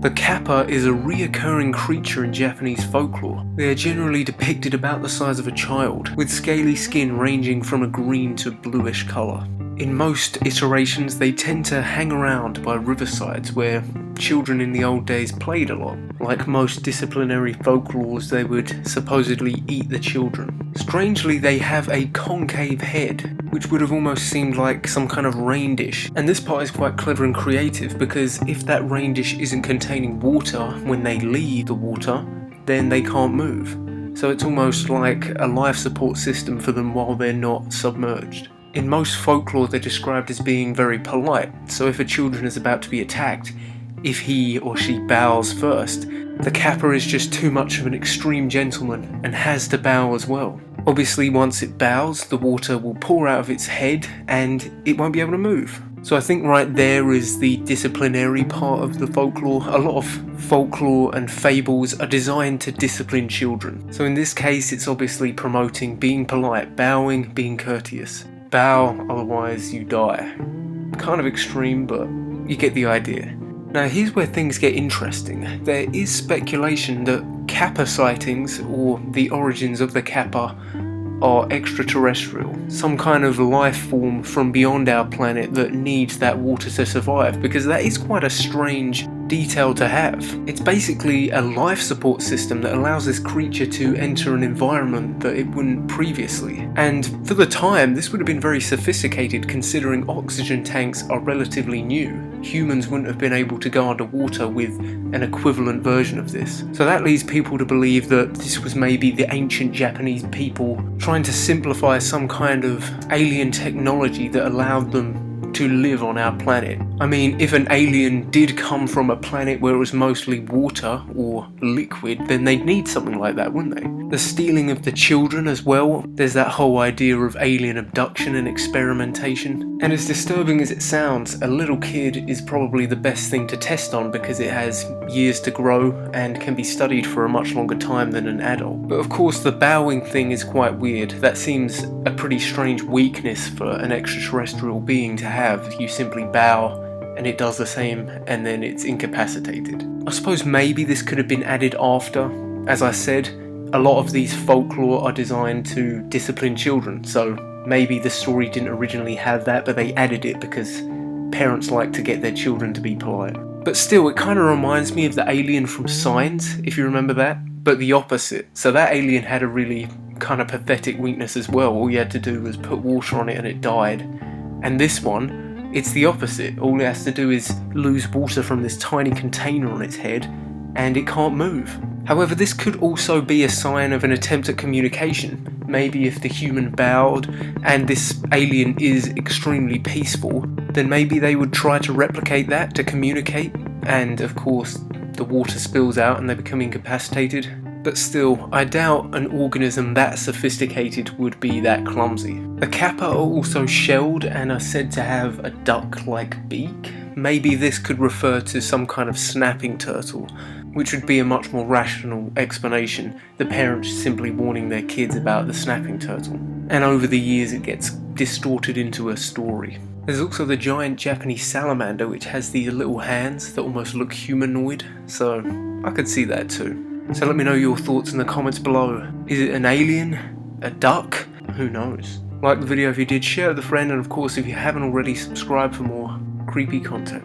The Kappa is a reoccurring creature in Japanese folklore. They are generally depicted about the size of a child, with scaly skin ranging from a green to bluish colour. In most iterations, they tend to hang around by riversides where children in the old days played a lot. Like most disciplinary folklores, they would supposedly eat the children. Strangely, they have a concave head, which would have almost seemed like some kind of rain dish. And this part is quite clever and creative, because if that rain dish isn't containing water when they leave the water, then they can't move. So it's almost like a life support system for them while they're not submerged. In most folklore, they're described as being very polite, so if a children is about to be attacked, if he or she bows first, the Kappa is just too much of an extreme gentleman and has to bow as well. Obviously, once it bows, the water will pour out of its head and it won't be able to move. So I think right there is the disciplinary part of the folklore. A lot of folklore and fables are designed to discipline children. So in this case, it's obviously promoting being polite, bowing, being courteous. Bow, otherwise you die. Kind of extreme, but you get the idea. Now here's where things get interesting. There is speculation that Kappa sightings, or the origins of the Kappa, are extraterrestrial. Some kind of life form from beyond our planet that needs that water to survive, because that is quite a strange detail to have. It's basically a life support system that allows this creature to enter an environment that it wouldn't previously. And for the time, this would have been very sophisticated, considering oxygen tanks are relatively new. Humans wouldn't have been able to go underwater with an equivalent version of this. So that leads people to believe that this was maybe the ancient Japanese people trying to simplify some kind of alien technology that allowed them to live on our planet. I mean, if an alien did come from a planet where it was mostly water or liquid, then they'd need something like that, wouldn't they? The stealing of the children as well. There's that whole idea of alien abduction and experimentation. And as disturbing as it sounds, a little kid is probably the best thing to test on, because it has years to grow and can be studied for a much longer time than an adult. But of course, the bowing thing is quite weird. That seems a pretty strange weakness for an extraterrestrial being to have. You simply bow and it does the same, and then it's incapacitated. I suppose maybe this could have been added after. As I said, a lot of these folklore are designed to discipline children, so maybe the story didn't originally have that, but they added it because parents like to get their children to be polite. But still, it kind of reminds me of the alien from Signs, if you remember that, but the opposite. So that alien had a really kind of pathetic weakness as well. All you had to do was put water on it and it died. And this one, it's the opposite. All it has to do is lose water from this tiny container on its head and it can't move. However, this could also be a sign of an attempt at communication. Maybe if the human bowed and this alien is extremely peaceful, then maybe they would try to replicate that to communicate, and of course the water spills out and they become incapacitated. But still, I doubt an organism that sophisticated would be that clumsy. The Kappa are also shelled and are said to have a duck-like beak. Maybe this could refer to some kind of snapping turtle, which would be a much more rational explanation, the parents simply warning their kids about the snapping turtle. And over the years it gets distorted into a story. There's also the giant Japanese salamander, which has these little hands that almost look humanoid, so I could see that too. So let me know your thoughts in the comments below. Is it an alien? A duck? Who knows? Like the video if you did, share it with a friend, and of course if you haven't already, subscribe for more creepy content.